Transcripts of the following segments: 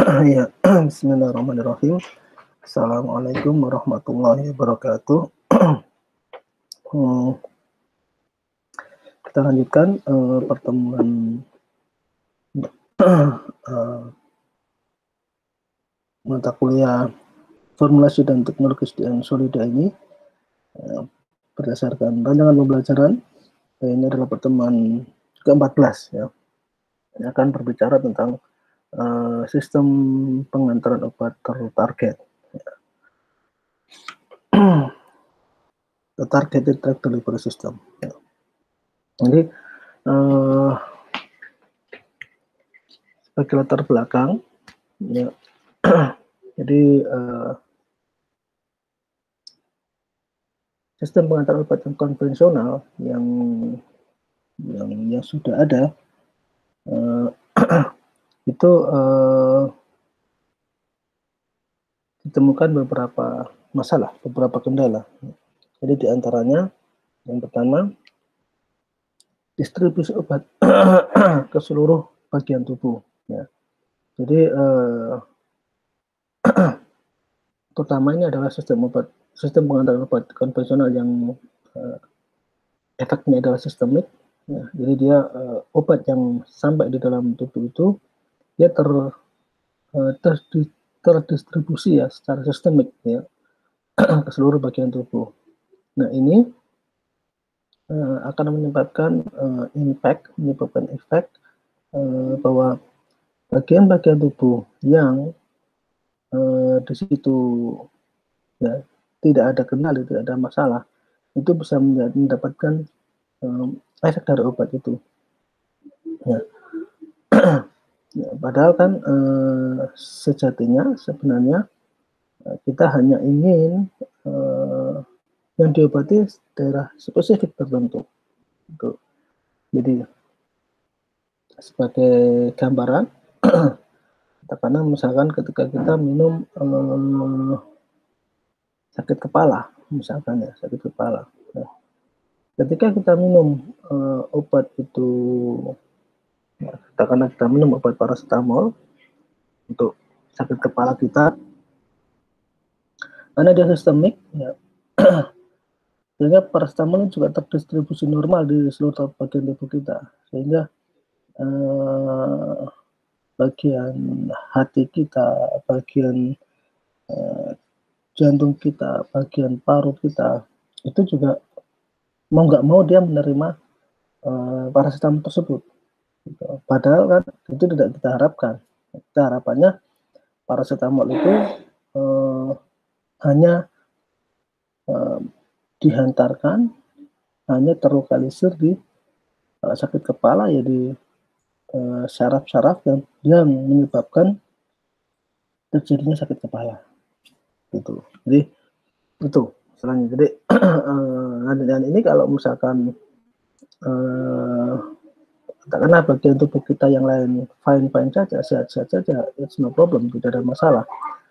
Ya, Bismillahirrahmanirrahim. Assalamualaikum warahmatullahi wabarakatuh. Kita lanjutkan pertemuan mata kuliah formulasi dan teknologi SDM Solida ini berdasarkan rancangan pembelajaran. Ini adalah pertemuan ke-14 ya. Ini akan berbicara tentang sistem pengantaran obat tertarget. The Targeted Drug Delivery System. Ya. Jadi sebagai latar belakang, ya, jadi sistem pengantar obat yang konvensional yang sudah ada itu ditemukan beberapa masalah, beberapa kendala. Jadi diantaranya yang pertama, distribusi obat ke seluruh bagian tubuh. Ya. Jadi terutama ini adalah sistem pengantar obat konvensional yang efeknya adalah sistemik. Ya. Jadi dia obat yang sampai di dalam tubuh itu dia terdistribusi ya secara sistemik ya ke seluruh bagian tubuh. Nah ini akan menyebabkan menyebabkan efek bahwa bagian-bagian tubuh yang di situ ya tidak ada kendali, tidak ada masalah, itu bisa mendapatkan efek dari obat itu. Ya. Ya, padahal kan sejatinya sebenarnya kita hanya ingin yang diobati daerah spesifik tertentu. Gitu. Jadi sebagai gambaran, karena misalkan ketika kita minum sakit kepala, misalkan ya sakit kepala. Nah, ketika kita minum obat itu, katakanlah kita minum obat paracetamol untuk sakit kepala kita, karena dia sistemik, ya, sehingga paracetamol juga terdistribusi normal di seluruh bagian tubuh kita, sehingga bagian hati kita, bagian jantung kita, bagian paru kita, itu juga mau nggak mau dia menerima paracetamol tersebut. Gitu. Padahal kan itu tidak kita harapkan. Kita harapannya paracetamol itu hanya dihantarkan, hanya terlokalisir di sakit kepala, ya di syaraf-syaraf yang menyebabkan terjadinya sakit kepala. Gitu. Jadi itu selanjutnya. Jadi dan ini kalau misalkan karena bagian tubuh kita yang lain fine saja, sehat-sehat saja, it's no problem, tidak ada masalah.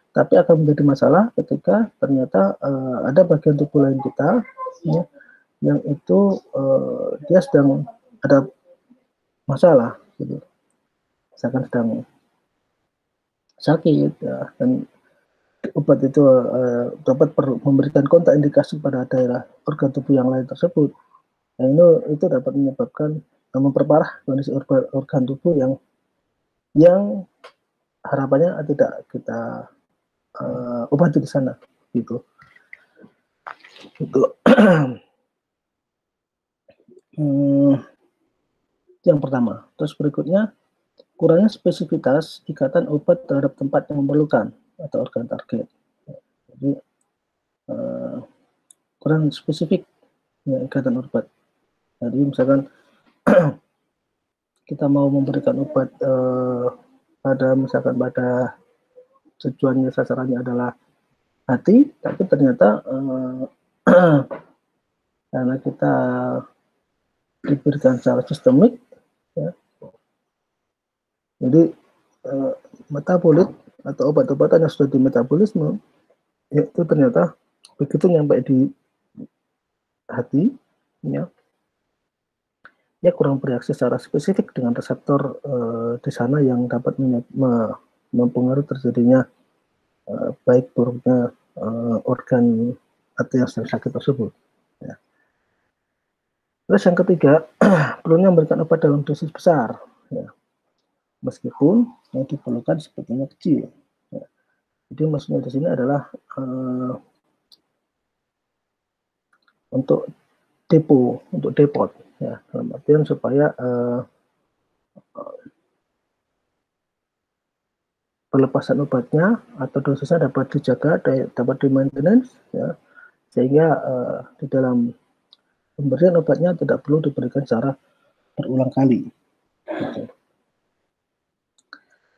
Tapi akan menjadi masalah ketika ternyata ada bagian tubuh lain kita ya, yang itu dia sedang ada masalah, gitu. Misalkan sedang sakit ya, dan obat itu dapat memberikan kontraindikasi pada daerah organ tubuh yang lain tersebut. Nah, itu dapat menyebabkan memperparah kondisi organ tubuh yang harapannya tidak kita obati di sana, gitu. Itu yang pertama. Terus berikutnya, kurangnya spesifitas ikatan obat terhadap tempat yang memerlukan atau organ target. Jadi kurang spesifik ya, ikatan obat. Jadi misalkan kita mau memberikan obat misalkan pada tujuannya, sasarannya adalah hati, tapi ternyata karena kita diberikan secara sistemik, ya, jadi metabolit atau obat-obatan yang sudah dimetabolisme, itu ternyata begitu nyampe di hati, ya kurang bereaksi secara spesifik dengan reseptor di sana yang dapat mempengaruhi terjadinya baik buruknya organ atau yang sedang sakit tersebut. Ya. Terus yang ketiga, perlunya memberikan obat dalam dosis besar, ya. Meskipun yang diperlukan sepertinya kecil. Ya. Jadi maksudnya di sini adalah untuk depot, ya, dalam artian supaya pelepasan obatnya atau dosisnya dapat dijaga, dapat di maintenance, ya, sehingga di dalam pemberian obatnya tidak perlu diberikan secara berulang kali. Gitu.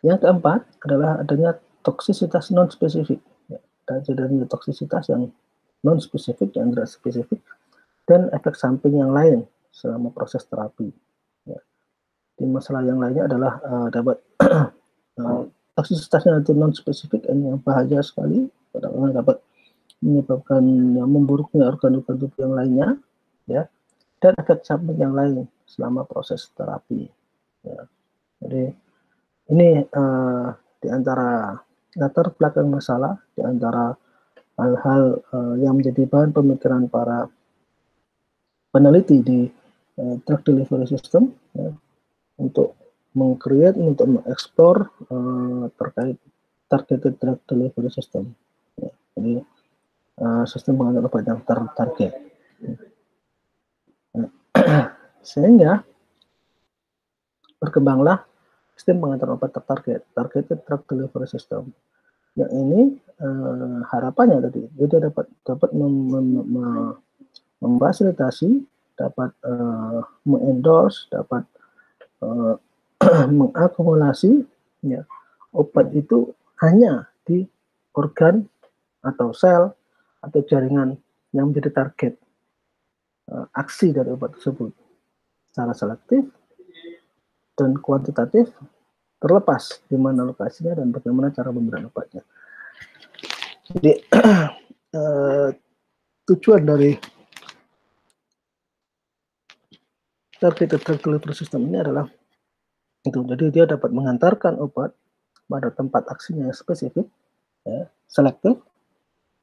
Yang keempat adalah adanya toksisitas non spesifik, ya, dan adanya toksisitas yang non spesifik dan tidak spesifik, dan efek samping yang lain selama proses terapi. Ya. Di masalah yang lainnya adalah dapat toksisitasnya itu non spesifik, ini yang bahaya sekali, kadang-kadang dapat menyebabkan memburuknya organ-organ tubuh yang lainnya, ya, dan efek samping yang lain selama proses terapi. Ya. Jadi ini di antara latar belakang masalah, di antara hal-hal yang menjadi bahan pemikiran para peneliti di drug delivery system, ya, untuk meng-create, untuk mengeksplor terkait targeted drug delivery system. Ya, jadi sistem pengantar obat yang tertarget. Sehingga berkembanglah sistem pengantar obat tertarget, targeted drug delivery system. Yang ini harapannya tadi dia dapat memfasilitasi, dapat mengendorse, dapat mengakumulasi, ya, obat itu hanya di organ atau sel atau jaringan yang menjadi target aksi dari obat tersebut secara selektif dan kuantitatif, terlepas di mana lokasinya dan bagaimana cara pemberian obatnya. Jadi tujuan dari targeted drug delivery system ini adalah itu. Jadi dia dapat mengantarkan obat pada tempat aksinya yang spesifik, ya, selektif,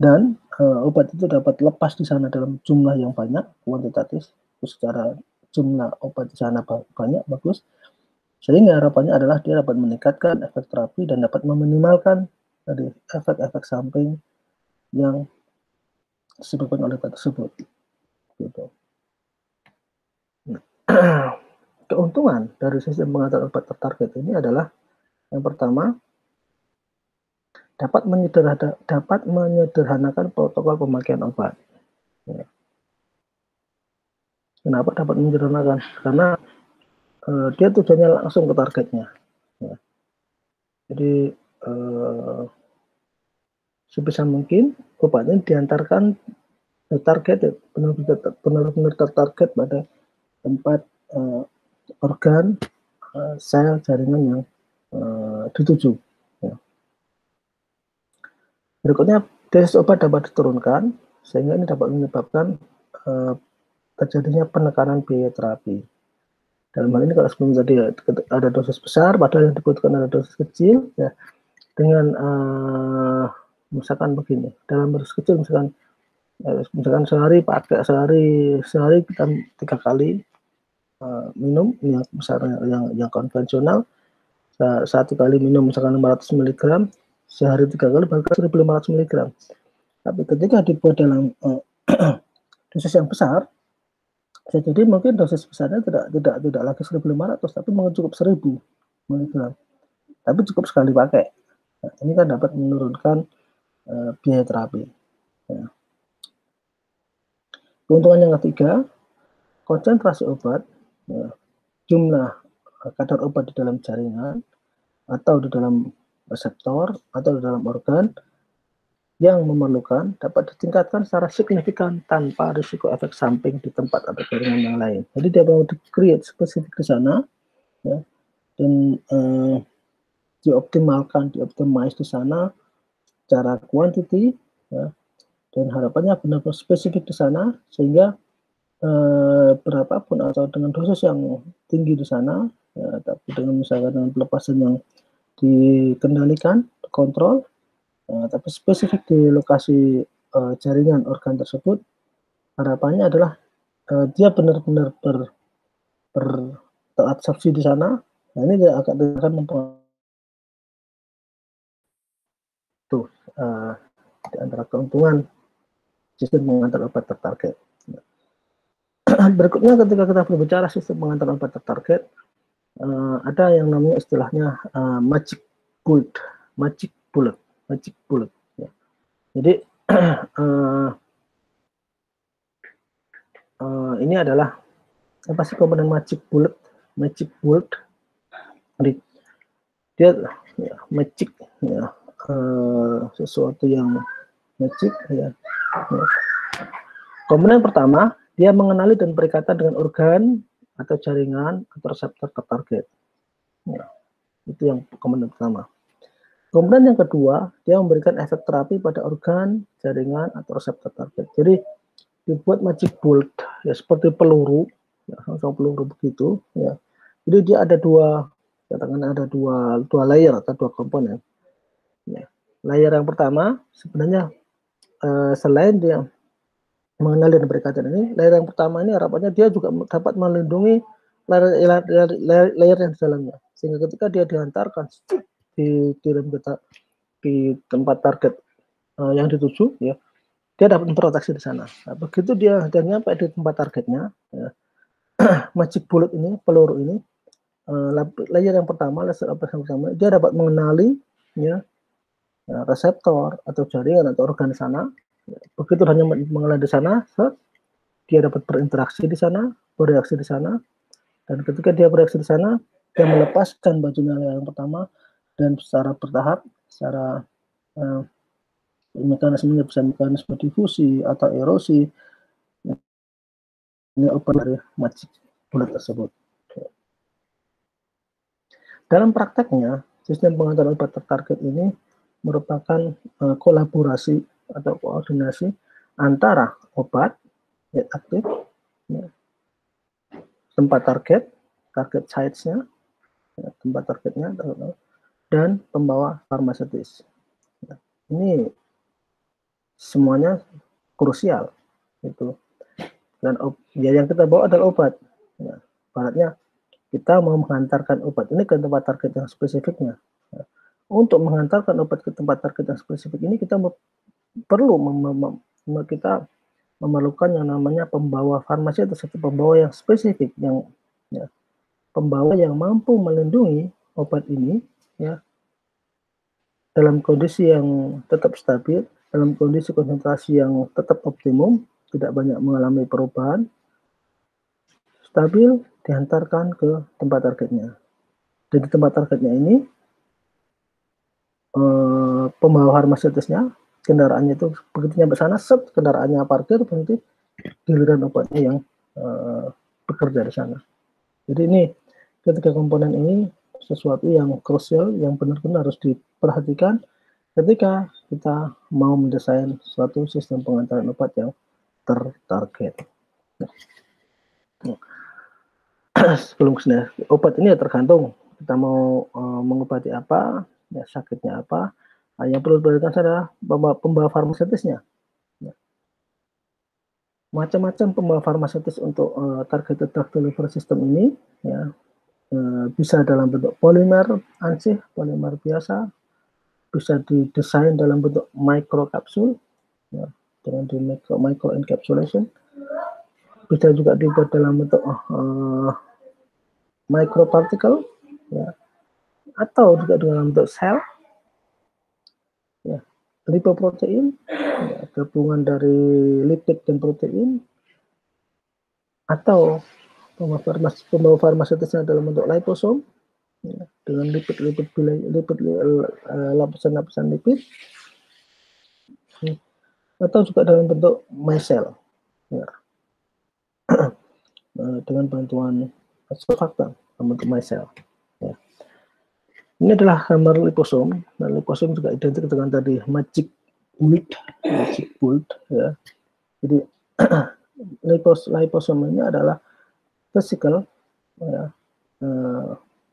dan obat itu dapat lepas di sana dalam jumlah yang banyak, kuantitatif, secara jumlah obat di sana banyak, bagus, sehingga harapannya adalah dia dapat meningkatkan efek terapi dan dapat meminimalkan dari efek-efek samping yang disebabkan oleh obat tersebut. Gitu. Nah, keuntungan dari sistem pengantar obat tertarget ini adalah yang pertama, dapat menyederhanakan protokol pemakaian obat. Ya. Kenapa dapat menyederhanakan? Karena dia tujuannya langsung ke targetnya. Ya. Jadi sebisa mungkin obatnya diantarkan target, benar-benar tertarget pada tempat organ, sel, jaringan yang dituju. Ya. Berikutnya, dosis obat dapat diturunkan, sehingga ini dapat menyebabkan terjadinya penekanan biaya terapi. Dalam hal ini kalau sebelum tadi ada dosis besar, padahal yang dibutuhkan ada dosis kecil, ya, dengan misalkan begini, dalam dosis kecil misalkan sehari kita 3 kali minum, yang misalnya yang konvensional, 1 kali minum misalkan 500 mg, sehari 3 kali berarti 1.500 mg. Tapi ketika dibuat dalam dosis yang besar, jadi mungkin dosis besarnya tidak lagi 1.500, tapi mungkin cukup 1.000 mg. Tapi cukup sekali pakai. Nah, ini kan dapat menurunkan biaya terapi. Ya. Keuntungan yang ketiga, konsentrasi obat, ya, jumlah kadar obat di dalam jaringan atau di dalam reseptor atau di dalam organ yang memerlukan dapat ditingkatkan secara signifikan tanpa risiko efek samping di tempat atau jaringan yang lain. Jadi dia mau di-create spesifik di sana, ya, dan dioptimize di sana secara quantity, ya, dan harapannya benar-benar spesifik di sana sehingga berapapun atau dengan dosis yang tinggi di sana, ya, tapi dengan misalkan dengan pelepasan yang dikendalikan, kontrol, tapi spesifik di lokasi jaringan organ tersebut. Harapannya adalah dia benar-benar terabsorpsi di sana. Nah, ini dia akan mempengaruhi tuh di antara keuntungan sistem pengantar obat tertarget. Berikutnya ketika kita berbicara sistem pengantar obat tertarget, ada yang namanya istilahnya magic bullet. Ya. Jadi ini adalah apa sih komponen magic bullet? Jadi dia ya, magic ya, sesuatu yang magic ya. Komponen pertama, dia mengenali dan berkaitan dengan organ atau jaringan atau reseptor tertarget. Ya, itu yang komponen pertama. Komponen yang kedua, dia memberikan efek terapi pada organ, jaringan atau reseptor target. Jadi dibuat magic bullet ya seperti peluru, ya, sama peluru begitu. Ya. Jadi dia ada dua, katakan ada dua layer atau dua komponen. Ya. Layer yang pertama sebenarnya selain dia mengenali dan berkaitan ini, layer yang pertama ini harapannya dia juga dapat melindungi layer yang di dalamnya, sehingga ketika dia dihantarkan dikirim di tempat target yang dituju, ya dia dapat memproteksi di sana. Nah, begitu dia nyampe di tempat targetnya, ya, magic bullet ini, peluru ini, layer yang pertama, dia dapat mengenali ya reseptor atau jaringan atau organ di sana. Begitu hanya mengenali di sana, dia dapat berinteraksi di sana, bereaksi di sana, dan ketika dia bereaksi di sana, dia melepaskan bajunya yang pertama dan secara bertahap, secara mekanismenya bisa mekanisme difusi atau erosi. Ini open dari magic bullet tersebut. Dalam prakteknya, sistem pengantar obat tertarget ini merupakan kolaborasi atau koordinasi antara obat yang aktif, ya, tempat target sites-nya, ya, tempat targetnya, dan pembawa farmaseutis. Ya, ini semuanya krusial itu. Dan ya, yang kita bawa adalah obat. Ya, baratnya kita mau menghantarkan obat ini ke tempat target yang spesifiknya. Ya. Untuk menghantarkan obat ke tempat target yang spesifik ini kita perlu kita memerlukan yang namanya pembawa farmasi atau satu pembawa yang spesifik, yang ya, pembawa yang mampu melindungi obat ini ya dalam kondisi yang tetap stabil, dalam kondisi konsentrasi yang tetap optimum, tidak banyak mengalami perubahan, stabil, dihantarkan ke tempat targetnya. Jadi tempat targetnya ini pembawa farmaseutisnya, kendaraannya itu begitu nyampe sana, kendaraannya parkir, berhenti, giliran obatnya yang bekerja di sana. Jadi ini ketiga komponen ini sesuatu yang krusial, yang benar-benar harus diperhatikan ketika kita mau mendesain suatu sistem pengantaran obat yang tertarget. Sebelum kesini, obat ini ya tergantung kita mau mengobati apa, ya, sakitnya apa. Nah, yang perlu diperhatikan adalah pembawa farmaseutisnya. Ya. Macam-macam pembawa farmaseutis untuk targeted drug delivery system ini, ya, bisa dalam bentuk polimer ansih, polimer biasa, bisa didesain dalam bentuk microcapsule, ya, dengan di micro encapsulation, bisa juga dibuat dalam bentuk microparticle, ya, atau juga dalam bentuk sel, ya, lipoprotein, ya, gabungan dari lipid dan protein, atau pembawa farmaseutisnya dalam bentuk liposom, ya, dengan lapisan-lapisan lipid, atau juga dalam bentuk micelle, ya, dengan bantuan surfaktan dalam bentuk micelle. Ya. Ini adalah gambar liposom. Nah, liposom juga identik dengan tadi magic bullet, ya. Jadi liposom ini adalah physical, ya,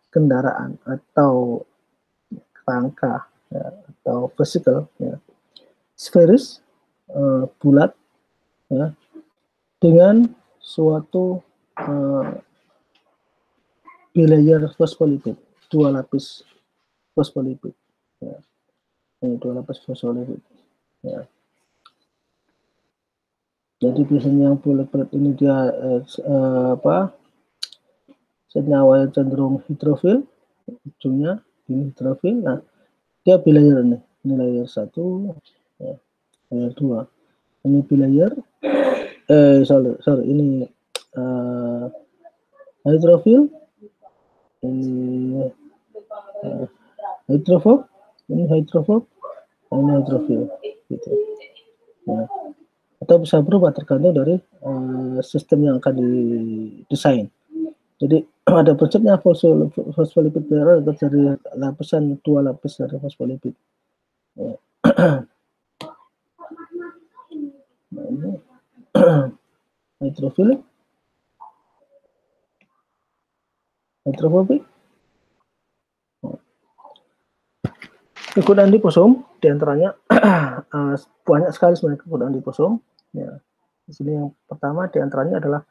kendaraan atau pangka ya, atau vesicle ya. Spheris bulat ya, dengan suatu bilayer fosfolipid, 2 lapis fosfolipid ya. Ini 2 lapis fosfolipid ya. Jadi biasanya yang bulat-bulat ini dia senyawa yang cenderung hidrofil, ujungnya ini hidrofil. Nah, dia bilayer nih, ini layer 1 ya, layer 2. Ini bilayer sorry ini hidrofil, ini hidrofob, ini hidrofob, ini hidrofil gitu ya. Atau bisa berubah tergantung dari sistem yang akan didesain. Jadi ada prinsipnya fosfolipid bilayer dari lapisan 2 lapis dari fosfolipid ya. Nah, ini hidrofil, hidrofobik. Kegunaan liposom diantaranya banyak sekali sebenarnya kegunaan liposom. Ya. Di sini yang pertama diantaranya adalah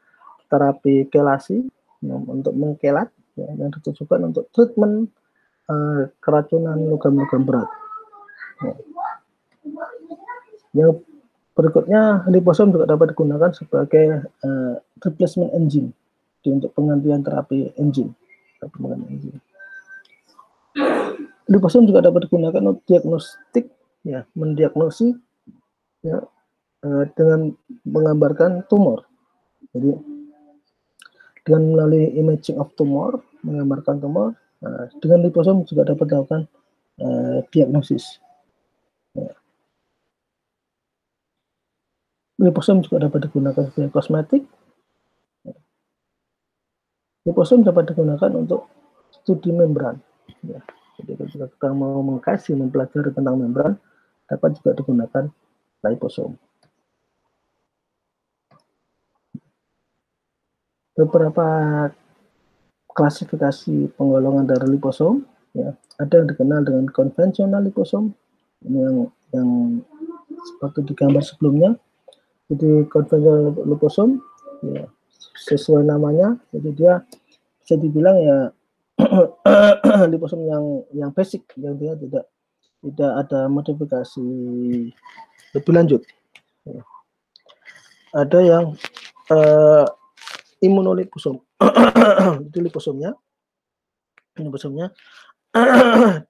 terapi kelasi ya, untuk mengkelat ya, yang ditujukan untuk treatment keracunan logam-logam berat. Ya. Yang berikutnya liposom juga dapat digunakan sebagai replacement engine untuk penggantian terapi engine. Liposom juga dapat digunakan untuk diagnostik ya, mendiagnosis ya, dengan menggambarkan tumor. Jadi dengan melalui imaging of tumor, menggambarkan tumor, dengan liposom juga dapat dilakukan diagnosis. Ya. Liposom juga dapat digunakan sebagai kosmetik. Liposom dapat digunakan untuk studi membran. Ya. Jadi jika kita mau mengkaji, mempelajari tentang membran, dapat juga digunakan liposom. Beberapa klasifikasi penggolongan dari liposom, ya, ada yang dikenal dengan konvensional liposom, ini yang seperti di gambar sebelumnya. Jadi konvensional liposom, ya, sesuai namanya, jadi dia bisa dibilang ya liposom yang basic, yang dia tidak ada modifikasi lebih lanjut. Ya. Ada yang imunoliposom. Itu liposomnya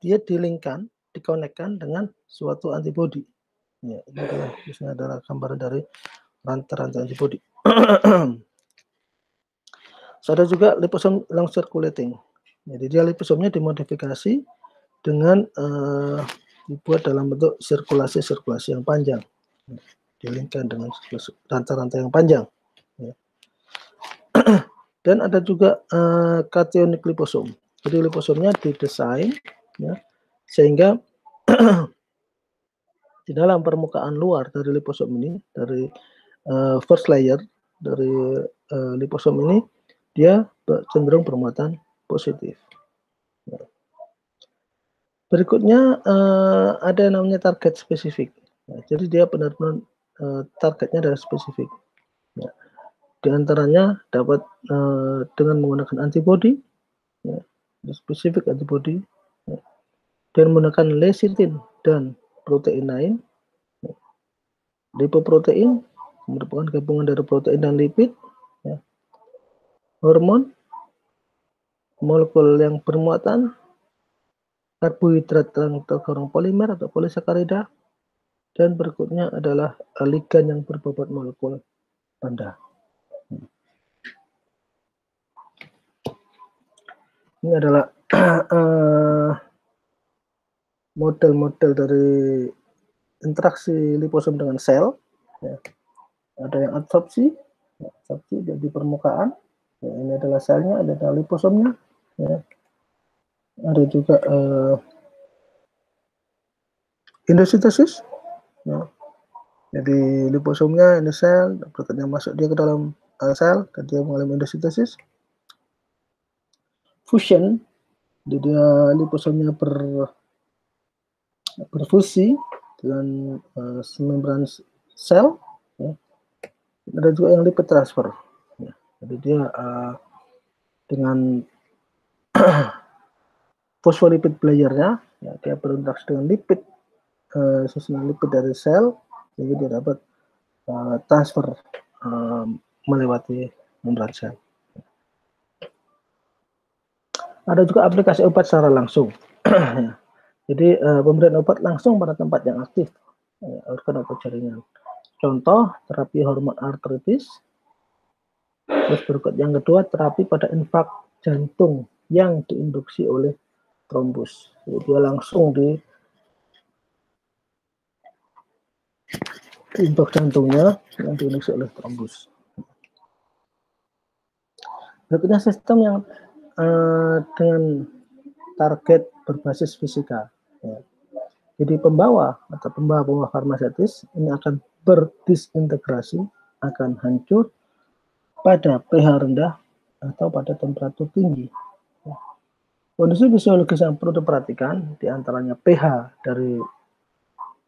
dia dikonekkan dengan suatu antibodi. Ya, ini adalah gambaran dari rantai-rantai antibodi. Ada juga liposom long circulating. Jadi dia liposomnya dimodifikasi dengan dibuat dalam bentuk sirkulasi yang panjang, dilingkan dengan rantai-rantai yang panjang. Ya. Dan ada juga cationic liposom. Jadi liposomnya didesain ya, sehingga di dalam permukaan luar dari liposom ini, dari first layer dari liposom ini, dia cenderung bermuatan positif. Ya. Berikutnya ada yang namanya target spesifik. Ya, jadi dia benar-benar targetnya adalah spesifik. Ya. Di antaranya dapat dengan menggunakan antibodi, ya, spesifik antibodi, ya, dan menggunakan lecithin dan protein lain. Ya. Lipoprotein merupakan gabungan dari protein dan lipid, ya. Hormon, molekul yang bermuatan, karbohidrat yang tergolong polimer atau polisakarida, dan berikutnya adalah ligan yang berbobot molekul rendah. Ini adalah model-model dari interaksi liposom dengan sel. Ya. Ada yang absorpsi, di permukaan. Ya, ini adalah selnya, ada liposomnya. Ya. Ada juga endosintesis. Ya. Jadi liposomnya ini sel, berikutnya masuk dia ke dalam sel, dan dia mengalami endosintesis. Fusion, jadi dia liposomnya berfusi dengan membran sel, ya. Ada juga yang lipid transfer, ya. Jadi dia dengan fosfolipid playernya, ya, dia berinteraksi dengan lipid, susunan lipid dari sel, jadi dia dapat transfer melewati membran sel. Ada juga aplikasi obat secara langsung. Jadi pemberian obat langsung pada tempat yang aktif, organ atau jaringan. Contoh terapi hormon artritis. Terus berikut yang kedua, terapi pada infak jantung yang diinduksi oleh trombus. Jadi dia langsung di infak jantungnya yang diinduksi oleh trombus. Berikutnya sistem yang dengan target berbasis fisika. Ya. Jadi pembawa atau pembawa farmasetis ini akan berdisintegrasi, akan hancur pada pH rendah atau pada temperatur tinggi. Kondisi fisiologis yang perlu diperhatikan diantaranya pH dari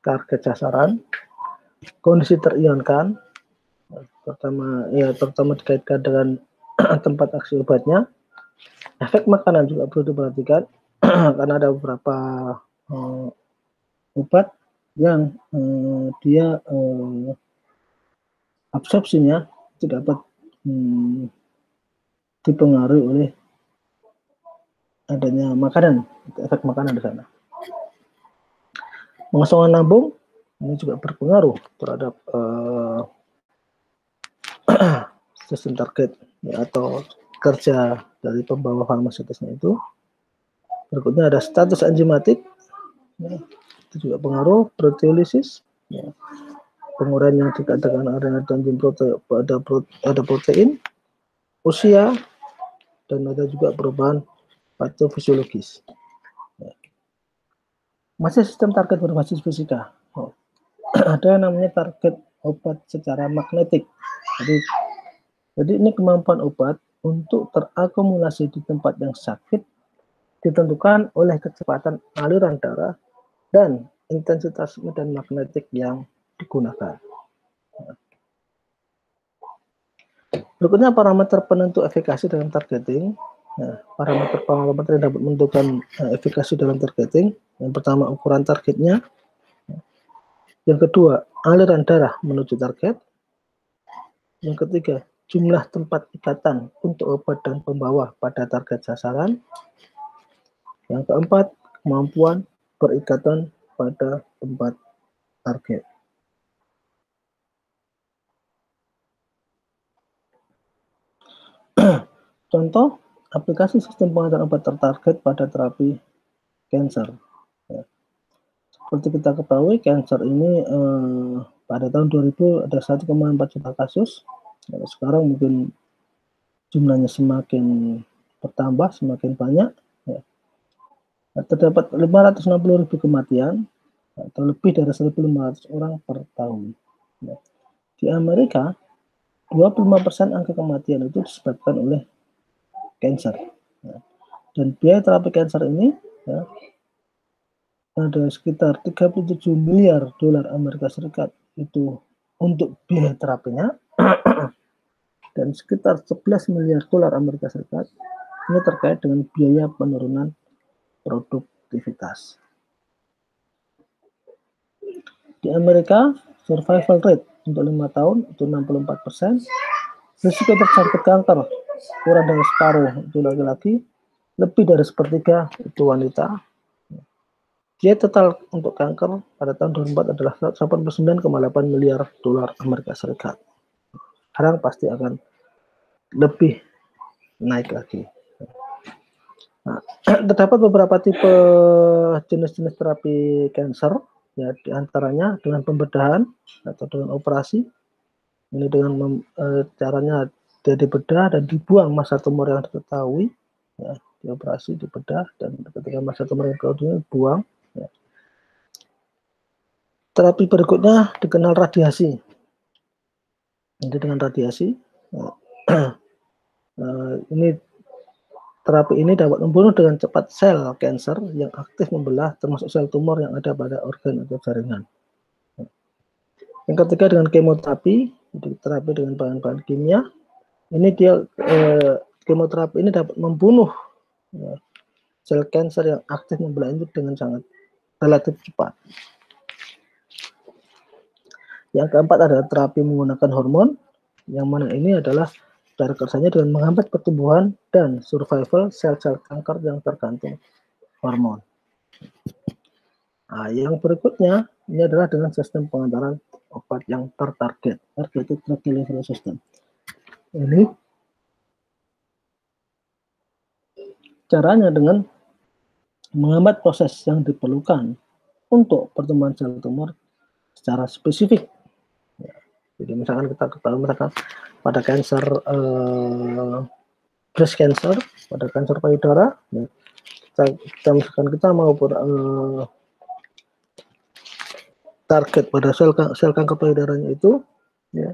target sasaran, kondisi terionkan, terutama dikaitkan dengan tempat aksi obatnya. Efek makanan juga perlu diperhatikan karena ada beberapa obat yang dia absorpsinya tidak dapat dipengaruhi oleh adanya makanan, efek makanan di sana. Pengosongan lambung ini juga berpengaruh terhadap sistem target, ya, atau kerja dari pembawa farmasetisnya itu. Berikutnya ada status enzimatik, ya, itu juga pengaruh. Proteolisis, ya, penguraian yang dikatakan ada enzim ada protein, usia, dan ada juga perubahan patofisiologis. Ya. Masih sistem target berbasis fisika. Ada yang namanya target obat secara magnetik. Jadi ini kemampuan obat untuk terakumulasi di tempat yang sakit ditentukan oleh kecepatan aliran darah dan intensitas medan magnetik yang digunakan. Berikutnya parameter penentu efikasi dalam targeting. Nah, parameter yang dapat menentukan efikasi dalam targeting. Yang pertama, ukuran targetnya. Yang kedua, aliran darah menuju target. Yang ketiga, jumlah tempat ikatan untuk obat dan pembawa pada target sasaran. Yang keempat, kemampuan berikatan pada tempat target. Contoh, aplikasi sistem pengaturan obat tertarget pada terapi kanker. Ya. Seperti kita ketahui, kanker ini pada tahun 2000 ada 1,4 juta kasus. Ya, sekarang mungkin jumlahnya semakin bertambah, semakin banyak. Ya. Terdapat 560.000 kematian atau lebih dari 1.500 orang per tahun. Ya. Di Amerika, 25% angka kematian itu disebabkan oleh kanker. Ya. Dan biaya terapi kanker ini, ya, ada sekitar 37 miliar dolar Amerika Serikat itu untuk biaya terapinya, dan sekitar 11 miliar dolar Amerika Serikat ini terkait dengan biaya penurunan produktivitas. Di Amerika, survival rate untuk 5 tahun itu 64%, risiko terjangkit kanker kurang dari separuh itu laki-laki, lebih dari sepertiga itu wanita. Biaya total untuk kanker pada tahun 2004 adalah 89,8 miliar dolar Amerika Serikat. Sekarang pasti akan lebih naik lagi. Nah, terdapat beberapa tipe jenis-jenis terapi kanker, ya, diantaranya dengan pembedahan atau dengan operasi. Ini dengan caranya dia dibedah dan dibuang massa tumor yang diketahui, ya, dioperasi, dibedah, dan ketika massa tumor yang diketahui dibuang. Ya. Terapi berikutnya dikenal radiasi. Jadi dengan radiasi, ini terapi ini dapat membunuh dengan cepat sel kanker yang aktif membelah, termasuk sel tumor yang ada pada organ atau jaringan. Yang ketiga dengan kemoterapi, jadi terapi dengan bahan-bahan kimia. Ini dia kemoterapi ini dapat membunuh ya, sel kanker yang aktif membelah itu dengan sangat relatif cepat. Yang keempat adalah terapi menggunakan hormon, yang mana ini adalah cara kerjanya dengan menghambat pertumbuhan dan survival sel-sel kanker yang tergantung hormon. Nah, yang berikutnya ini adalah dengan sistem pengantaran obat yang tertarget, targeted drug delivery system. Ini caranya dengan menghambat proses yang diperlukan untuk pertumbuhan sel tumor secara spesifik. Ya, jadi misalkan kita ketahui misalkan pada kanker breast cancer, pada kanker payudara, ya, kita mau target pada sel kanker payudaranya itu, ya,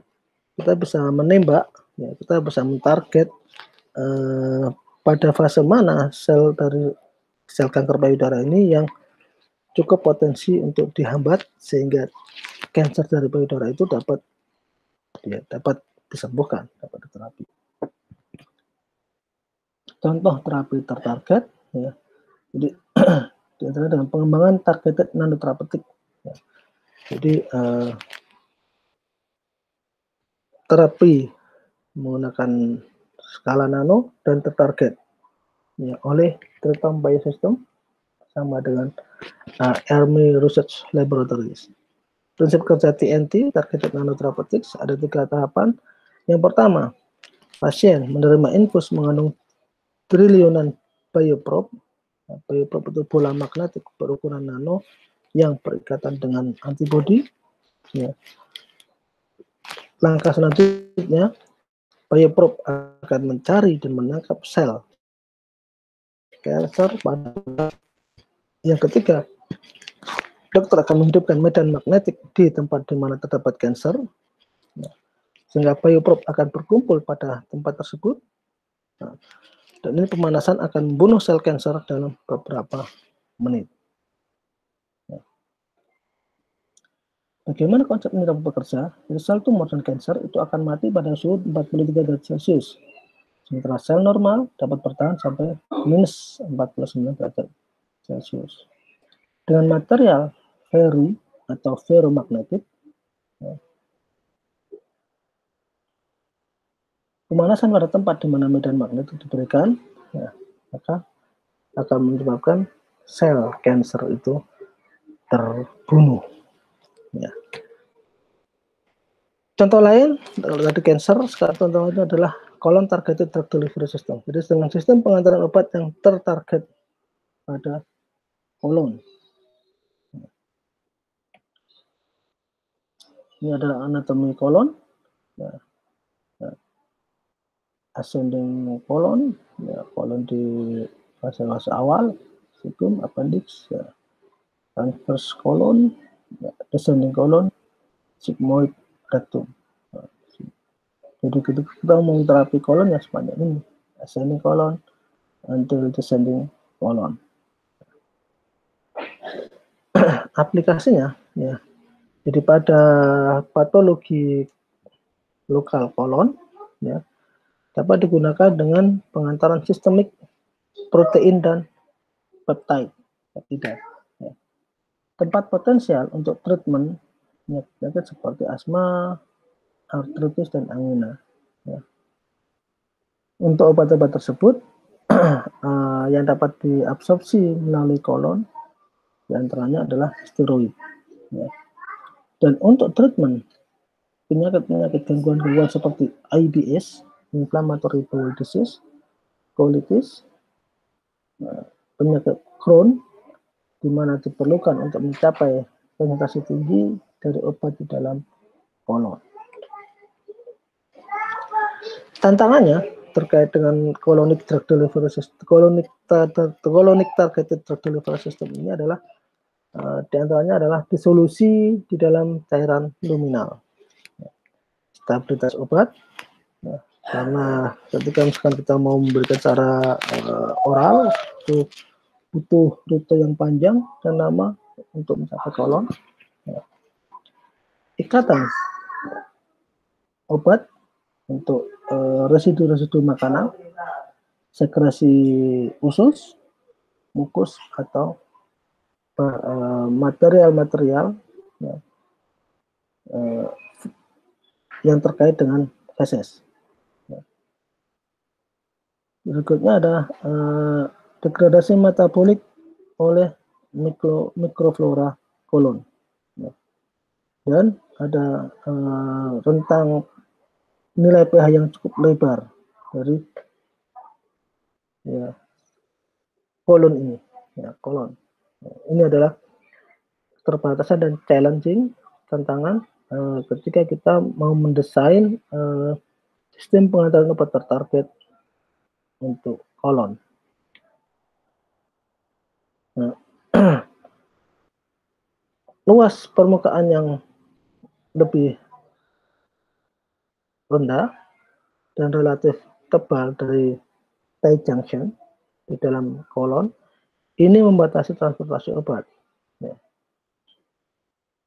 kita bisa menembak, ya, kita bisa mentarget pada fase mana sel dari sel kanker payudara ini yang cukup potensi untuk dihambat sehingga kanker dari payudara itu dapat disembuhkan, dapat diterapi. Contoh terapi tertarget, ya, jadi diantara dengan pengembangan targeted nanotherapeutic. Ya. Jadi terapi menggunakan skala nano dan tertarget, ya, oleh Triton Biosystem sama dengan Army Research Laboratories. Prinsip kerja TNT, Targeted Nanotherapeutics, ada 3 tahapan. Yang pertama, pasien menerima infus mengandung triliunan bioprobe. Bioprobe itu bola magnetik berukuran nano yang berikatan dengan antibodi. Ya. Langkah selanjutnya, bioprobe akan mencari dan menangkap sel kanker pada. Yang ketiga, dokter akan menghidupkan medan magnetik di tempat di mana terdapat kanker, sehingga bioprobe akan berkumpul pada tempat tersebut. Nah, dan ini pemanasan akan membunuh sel kanker dalam beberapa menit. Bagaimana konsep ini dapat bekerja? Jadi sel tumor dan kanker itu akan mati pada suhu 43 derajat Celcius. Sementara sel normal dapat bertahan sampai minus 49 derajat Celcius. Dengan material ferri atau ferromagnetik, ya, pemanasan pada tempat di mana medan magnetik diberikan, ya, maka akan menyebabkan sel kanker itu terbunuh. Ya. Contoh lain dari kanker, sekarang contoh lain adalah colon targeted drug delivery system. Jadi dengan sistem pengantaran obat yang tertarget pada kolon. Ini adalah anatomi kolon, ya. Ya. Ascending kolon, ya, kolon di fase-fase awal, cecum, appendix, ya. Transverse kolon, ya. Descending kolon, sigmoid, rectum. Jadi kita mau terapi kolon ya sepanjang ini, ascending kolon until descending kolon. Aplikasinya, ya, jadi pada patologi lokal kolon, ya, dapat digunakan dengan pengantaran sistemik protein dan peptida. Ya. Tempat potensial untuk treatment penyakit seperti asma, artritis, dan angina. Ya. Untuk obat-obat tersebut yang dapat diabsorpsi melalui kolon, diantaranya adalah steroid. Ya. Dan untuk treatment penyakit-penyakit gangguan-gangguan seperti IBS, inflammatory bowel disease, colitis, penyakit Crohn, di mana diperlukan untuk mencapai konsentrasi tinggi dari obat di dalam kolon. Tantangannya terkait dengan colonic targeted drug delivery system ini adalah diantaranya adalah disolusi di dalam cairan luminal, stabilitas obat, Karena ketika misalkan kita mau memberikan secara oral itu butuh rute yang panjang dan lama untuk mencapai kolon. Ikatan obat untuk residu-residu makanan, sekresi usus, mukus atau material-material yang terkait dengan feses. Berikutnya ada degradasi metabolik oleh mikroflora kolon. Dan ada rentang nilai pH yang cukup lebar dari kolon ini. Kolon. Ini adalah keterbatasan dan challenging, tantangan ketika kita mau mendesain sistem pengantaran obat tertarget untuk kolon. Luas permukaan yang lebih rendah dan relatif tebal dari tight junction di dalam kolon ini membatasi transportasi obat.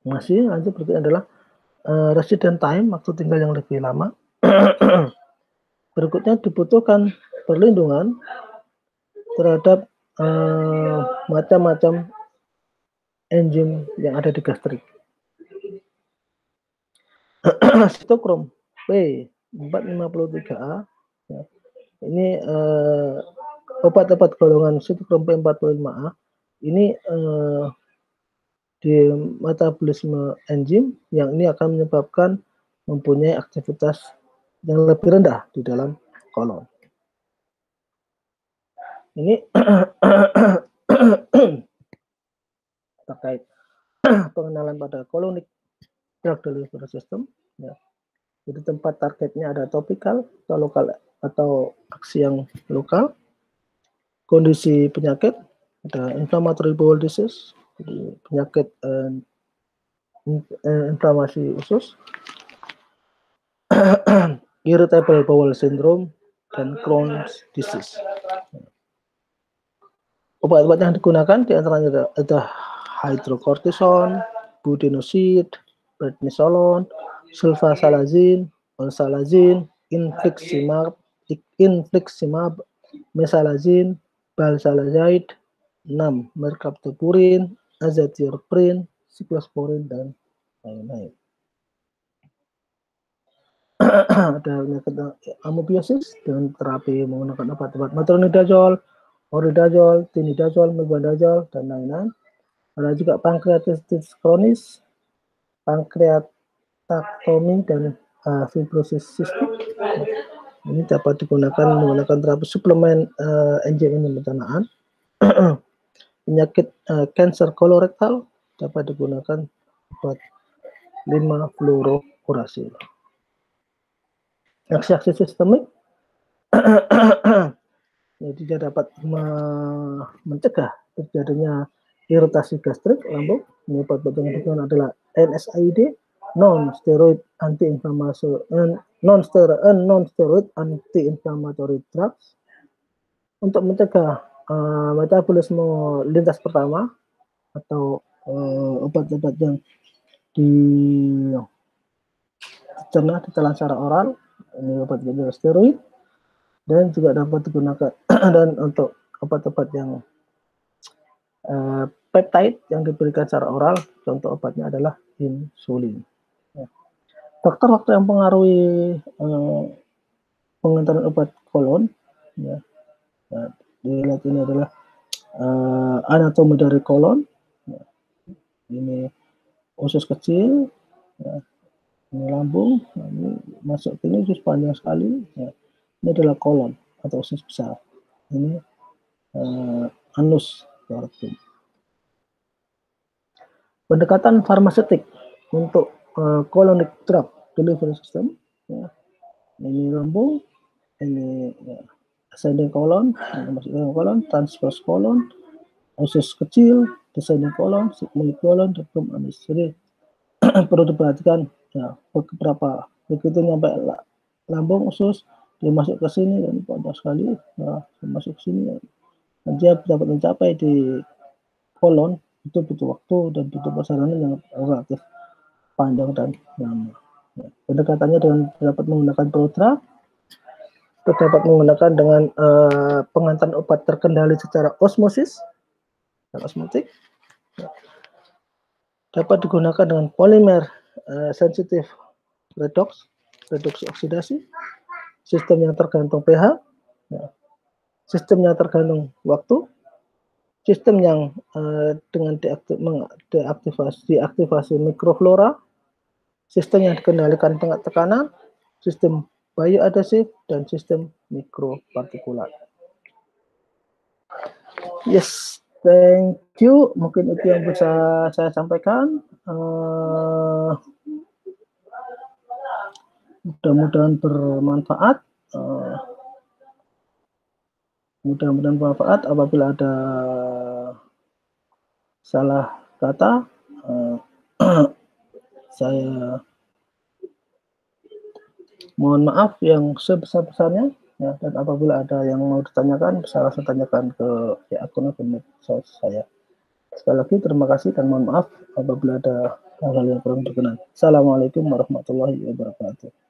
Masih lanjut berikutnya adalah resident time, waktu tinggal yang lebih lama. Berikutnya dibutuhkan perlindungan terhadap macam-macam enzim yang ada di gastrik. Sitokrom P453A ini obat-obat golongan sitokrom P45A ini di metabolisme enzim yang ini akan menyebabkan mempunyai aktivitas yang lebih rendah di dalam kolon. Ini terkait pengenalan pada colonic drug delivery system. Ya. Jadi tempat targetnya ada topikal atau lokal atau aksi yang lokal. Kondisi penyakit ada inflammatory bowel disease, jadi penyakit inflamasi usus, irritable bowel syndrome, dan Crohn's disease. Obat-obat yang digunakan diantaranya ada hydrocortisone, budesonide, prednisolone, sulfasalazine, osalazine, infliximab, mesalazine, balsalazide, 6 mercaptopurin, azathioprine, cyclosporin, dan lain-lain. Ada amobiosis dengan terapi menggunakan obat-obat metronidazole, oridazole, tinidazole, mebendazole, dan lain-lain. Ada juga pankreatitis kronis, pankreatektomi, dan fibrosis sistik. Ini dapat digunakan menggunakan terapi suplemen enzim ini pencernaan. Penyakit kanker kolorektal dapat digunakan obat 5-fluorouracil. Aksi-aksi sistemik jadi dia dapat mencegah terjadinya iritasi gastrik lambung. Ini obat-obat yang digunakan adalah NSAID, non-steroid anti-inflammatory drugs untuk mencegah metabolisme lintas pertama atau obat-obat yang dicerna ditelan secara oral. Ini obat-obat steroid, dan juga dapat digunakan dan untuk obat-obat yang peptide yang diberikan secara oral, contoh obatnya adalah insulin. Faktor waktu yang mempengaruhi pengantaran obat kolon, dilihat ini adalah anatomi dari kolon. Ini usus kecil, ini lambung, ini masuk ke ini usus panjang sekali. Ini adalah kolon atau usus besar. Ini anus rectum. Pendekatan farmaseutik untuk colonic drug delivery system. Ini lambung, ini ascending colon, masuk dalam kolon, transverse colon, usus kecil, descending colon, sigmoid colon, rectum, anus. Jadi perlu diperhatikan beberapa begitu nyampe lambung, usus, dia masuk ke sini dan banyak sekali, nah, masuk ke sini dan dia dapat mencapai di kolon itu butuh waktu dan butuh perjalanan yang relatif panjang dan lama. Pendekatannya dengan dapat menggunakan prodra, dapat menggunakan dengan pengantar obat terkendali secara osmosis dan osmotik, dapat digunakan dengan polimer sensitif redox, reduksi oksidasi, sistem yang tergantung pH, sistem yang tergantung waktu, sistem yang dengan deaktivasi mikroflora, sistem yang dikendalikan dengan tekanan, sistem bioadhesif, dan sistem mikropartikulat. Yes, thank you. Mungkin itu yang bisa saya sampaikan. Mudah-mudahan bermanfaat. Mudah-mudahan bermanfaat. Apabila ada salah kata, saya mohon maaf yang sebesar-besarnya. Ya, dan apabila ada yang mau ditanyakan, bisa langsung tanyakan ke akun medsos saya. Sekali lagi terima kasih dan mohon maaf apabila ada hal-hal yang kurang berkenan. Assalamualaikum warahmatullahi wabarakatuh.